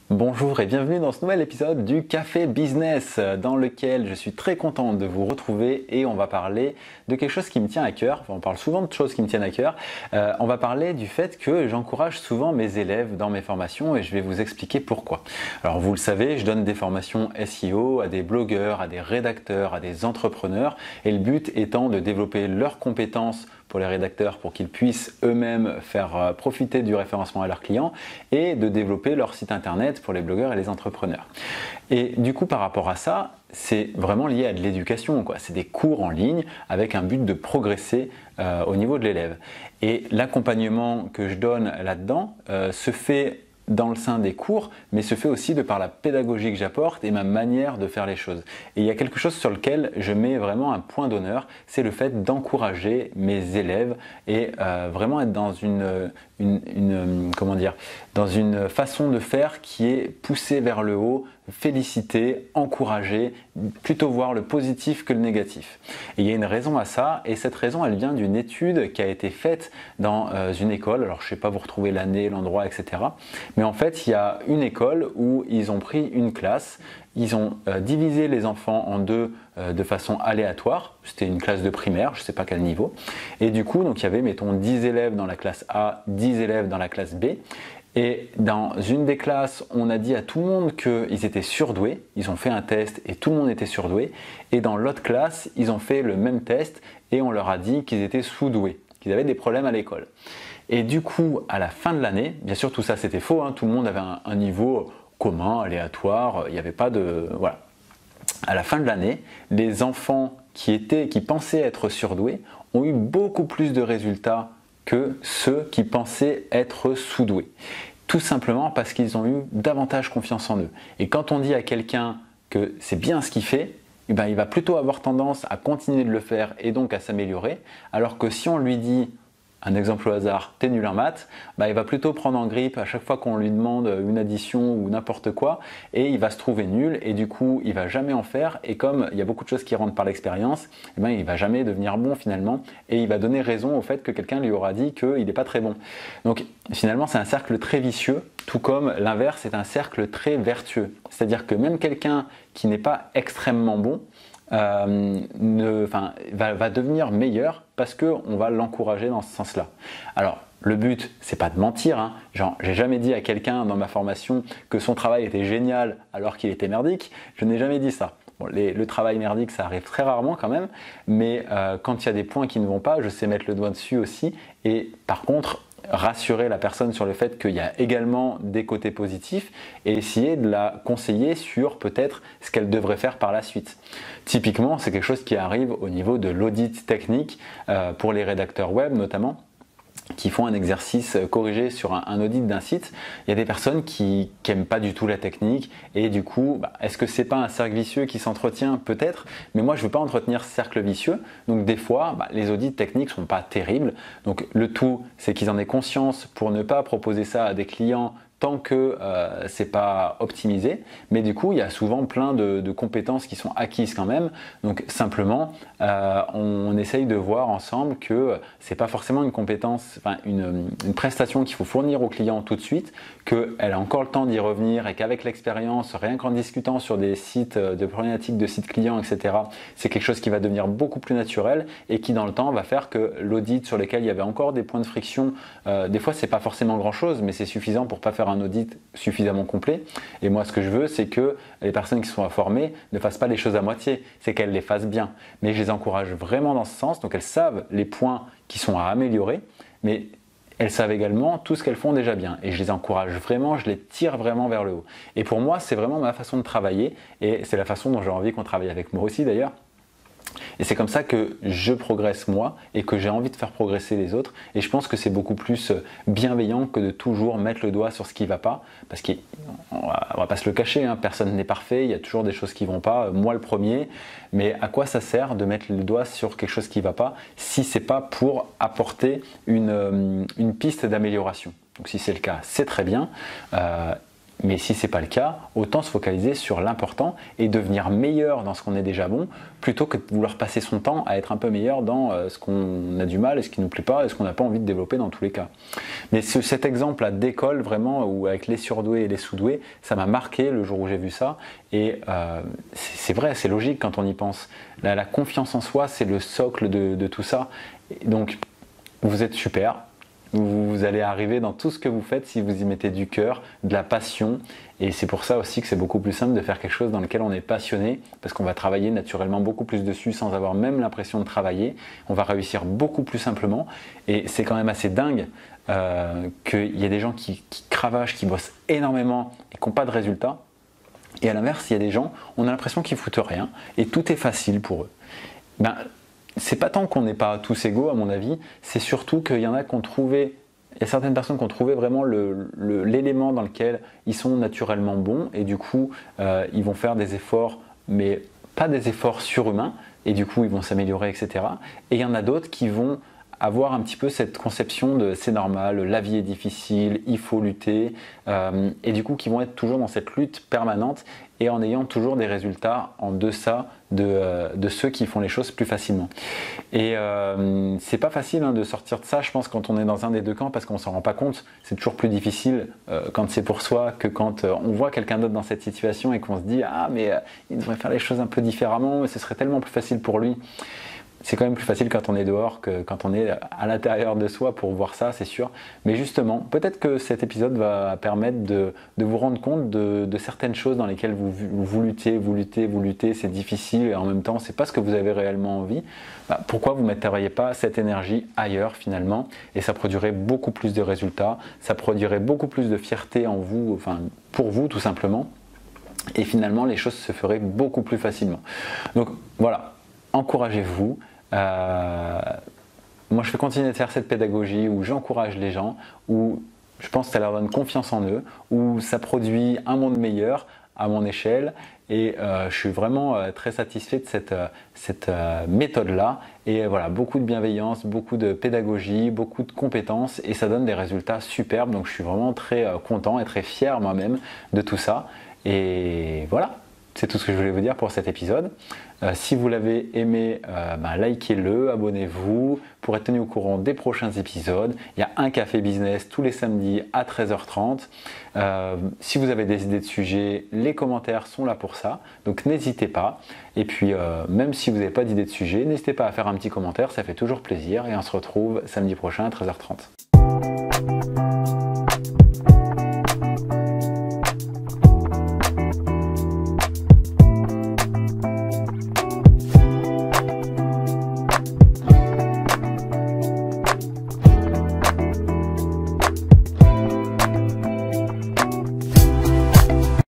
Bonjour et bienvenue dans ce nouvel épisode du Café Business dans lequel je suis très content de vous retrouver et on va parler de quelque chose qui me tient à cœur. Enfin, on parle souvent de choses qui me tiennent à cœur. On va parler du fait que j'encourage souvent mes élèves dans mes formations et je vais vous expliquer pourquoi. Alors vous le savez, je donne des formations SEO à des blogueurs, à des rédacteurs, à des entrepreneurs et le but étant de développer leurs compétences pour les rédacteurs pour qu'ils puissent eux-mêmes faire profiter du référencement à leurs clients et de développer leur site internet pour les blogueurs et les entrepreneurs. Et du coup par rapport à ça, c'est vraiment lié à de l'éducation, quoi. C'est des cours en ligne avec un but de progresser au niveau de l'élève. Et l'accompagnement que je donne là-dedans se fait dans le sein des cours, mais se fait aussi de par la pédagogie que j'apporte et ma manière de faire les choses. Et il y a quelque chose sur lequel je mets vraiment un point d'honneur, c'est le fait d'encourager mes élèves et vraiment être dans comment dire, dans une façon de faire qui est poussée vers le haut, féliciter, encourager, plutôt voir le positif que le négatif. Et il y a une raison à ça, et cette raison elle vient d'une étude qui a été faite dans une école, alors je ne sais pas vous retrouver l'année, l'endroit, etc. Mais en fait il y a une école où ils ont pris une classe, ils ont divisé les enfants en deux de façon aléatoire, c'était une classe de primaire, je ne sais pas quel niveau, et du coup donc il y avait mettons 10 élèves dans la classe A, 10 élèves dans la classe B, et dans une des classes, on a dit à tout le monde qu'ils étaient surdoués, ils ont fait un test et tout le monde était surdoué, et dans l'autre classe, ils ont fait le même test et on leur a dit qu'ils étaient sous-doués, qu'ils avaient des problèmes à l'école. Et du coup, à la fin de l'année, bien sûr tout ça c'était faux, hein, tout le monde avait un niveau commun, aléatoire, il n'y avait pas de... voilà. À la fin de l'année, les enfants qui pensaient être surdoués ont eu beaucoup plus de résultats que ceux qui pensaient être sous-doués. Tout simplement parce qu'ils ont eu davantage confiance en eux. Et quand on dit à quelqu'un que c'est bien ce qu'il fait, eh ben, il va plutôt avoir tendance à continuer de le faire et donc à s'améliorer, alors que si on lui dit, un exemple au hasard, t'es nul en maths, bah, il va plutôt prendre en grippe à chaque fois qu'on lui demande une addition ou n'importe quoi et il va se trouver nul et du coup il va jamais en faire et comme il y a beaucoup de choses qui rentrent par l'expérience, eh ben, il va jamais devenir bon finalement et il va donner raison au fait que quelqu'un lui aura dit qu'il n'est pas très bon. Donc finalement c'est un cercle très vicieux, tout comme l'inverse est un cercle très vertueux. C'est-à-dire que même quelqu'un qui n'est pas extrêmement bon, va devenir meilleur parce qu'on va l'encourager dans ce sens-là. Alors, le but, c'est pas de mentir, hein. Genre, j'ai jamais dit à quelqu'un dans ma formation que son travail était génial alors qu'il était merdique, je n'ai jamais dit ça. Bon, le travail merdique, ça arrive très rarement quand même, mais quand il y a des points qui ne vont pas, je sais mettre le doigt dessus aussi, et par contre, rassurer la personne sur le fait qu'il y a également des côtés positifs et essayer de la conseiller sur peut-être ce qu'elle devrait faire par la suite. Typiquement, c'est quelque chose qui arrive au niveau de l'audit technique pour les rédacteurs web notamment, qui font un exercice corrigé sur un audit d'un site. Il y a des personnes qui n'aiment pas du tout la technique et du coup, est-ce que c'est pas un cercle vicieux qui s'entretient? Peut-être, mais moi je veux pas entretenir ce cercle vicieux, donc des fois les audits techniques sont pas terribles, donc le tout c'est qu'ils en aient conscience pour ne pas proposer ça à des clients tant que c'est pas optimisé, mais du coup il y a souvent plein de compétences qui sont acquises quand même, donc simplement on essaye de voir ensemble que c'est pas forcément une compétence, une prestation qu'il faut fournir au client tout de suite, qu'elle a encore le temps d'y revenir et qu'avec l'expérience, rien qu'en discutant sur des sites de problématiques de sites clients, etc., c'est quelque chose qui va devenir beaucoup plus naturel et qui dans le temps va faire que l'audit sur lequel il y avait encore des points de friction, des fois c'est pas forcément grand chose, mais c'est suffisant pour pas faire un audit suffisamment complet. Et moi ce que je veux c'est que les personnes qui sont formées ne fassent pas les choses à moitié, c'est qu'elles les fassent bien, mais je les encourage vraiment dans ce sens, donc elles savent les points qui sont à améliorer, mais elles savent également tout ce qu'elles font déjà bien et je les encourage vraiment, je les tire vraiment vers le haut. Et pour moi c'est vraiment ma façon de travailler et c'est la façon dont j'ai envie qu'on travaille avec moi aussi d'ailleurs. Et c'est comme ça que je progresse moi et que j'ai envie de faire progresser les autres. Et je pense que c'est beaucoup plus bienveillant que de toujours mettre le doigt sur ce qui ne va pas. Parce qu'on va pas se le cacher, hein, personne n'est parfait, il y a toujours des choses qui ne vont pas, moi le premier. Mais à quoi ça sert de mettre le doigt sur quelque chose qui ne va pas si ce n'est pas pour apporter une piste d'amélioration? Donc si c'est le cas, c'est très bien. Mais si ce n'est pas le cas, autant se focaliser sur l'important et devenir meilleur dans ce qu'on est déjà bon, plutôt que de vouloir passer son temps à être un peu meilleur dans ce qu'on a du mal et ce qui ne nous plaît pas et ce qu'on n'a pas envie de développer dans tous les cas. Mais cet exemple-là d'école, vraiment, où avec les surdoués et les sous-doués, ça m'a marqué le jour où j'ai vu ça. Et c'est vrai, c'est logique quand on y pense. La confiance en soi, c'est le socle de tout ça. Et donc, vous êtes super. Vous allez arriver dans tout ce que vous faites si vous y mettez du cœur, de la passion, et c'est pour ça aussi que c'est beaucoup plus simple de faire quelque chose dans lequel on est passionné, parce qu'on va travailler naturellement beaucoup plus dessus sans avoir même l'impression de travailler, on va réussir beaucoup plus simplement, et c'est quand même assez dingue qu'il y ait des gens qui cravachent, qui bossent énormément et qui n'ont pas de résultats, et à l'inverse, il y a des gens, on a l'impression qu'ils foutent rien, et tout est facile pour eux. C'est pas tant qu'on n'est pas tous égaux à mon avis, c'est surtout qu'il y en a qui ont trouvé, il y a certaines personnes qui ont trouvé vraiment l'élément dans lequel ils sont naturellement bons et du coup ils vont faire des efforts, mais pas des efforts surhumains et du coup ils vont s'améliorer, etc. Et il y en a d'autres qui vont avoir un petit peu cette conception de c'est normal, la vie est difficile, il faut lutter, et du coup qui vont être toujours dans cette lutte permanente et en ayant toujours des résultats en deçà de ceux qui font les choses plus facilement. Et c'est pas facile de sortir de ça, je pense, quand on est dans un des deux camps, parce qu'on s'en rend pas compte. C'est toujours plus difficile quand c'est pour soi que quand on voit quelqu'un d'autre dans cette situation et qu'on se dit « Ah, mais il devrait faire les choses un peu différemment, ce serait tellement plus facile pour lui ». C'est quand même plus facile quand on est dehors que quand on est à l'intérieur de soi pour voir ça, c'est sûr. Mais justement, peut-être que cet épisode va permettre de vous rendre compte de certaines choses dans lesquelles vous luttez, c'est difficile et en même temps, c'est pas ce que vous avez réellement envie. Pourquoi vous ne metteriez pas cette énergie ailleurs finalement? Et ça produirait beaucoup plus de résultats, ça produirait beaucoup plus de fierté en vous, enfin pour vous tout simplement. Et finalement, les choses se feraient beaucoup plus facilement. Donc voilà, encouragez-vous. Moi je vais continuer de faire cette pédagogie où j'encourage les gens, où je pense que ça leur donne confiance en eux, où ça produit un monde meilleur à mon échelle et je suis vraiment très satisfait de cette méthode-là et voilà, beaucoup de bienveillance, beaucoup de pédagogie, beaucoup de compétences et ça donne des résultats superbes, donc je suis vraiment très content et très fier moi-même de tout ça et voilà. C'est tout ce que je voulais vous dire pour cet épisode. Si vous l'avez aimé, likez-le, abonnez-vous pour être tenu au courant des prochains épisodes. Il y a un café business tous les samedis à 13h30. Si vous avez des idées de sujets, les commentaires sont là pour ça. Donc n'hésitez pas. Et puis même si vous n'avez pas d'idée de sujet, n'hésitez pas à faire un petit commentaire, ça fait toujours plaisir. Et on se retrouve samedi prochain à 13h30.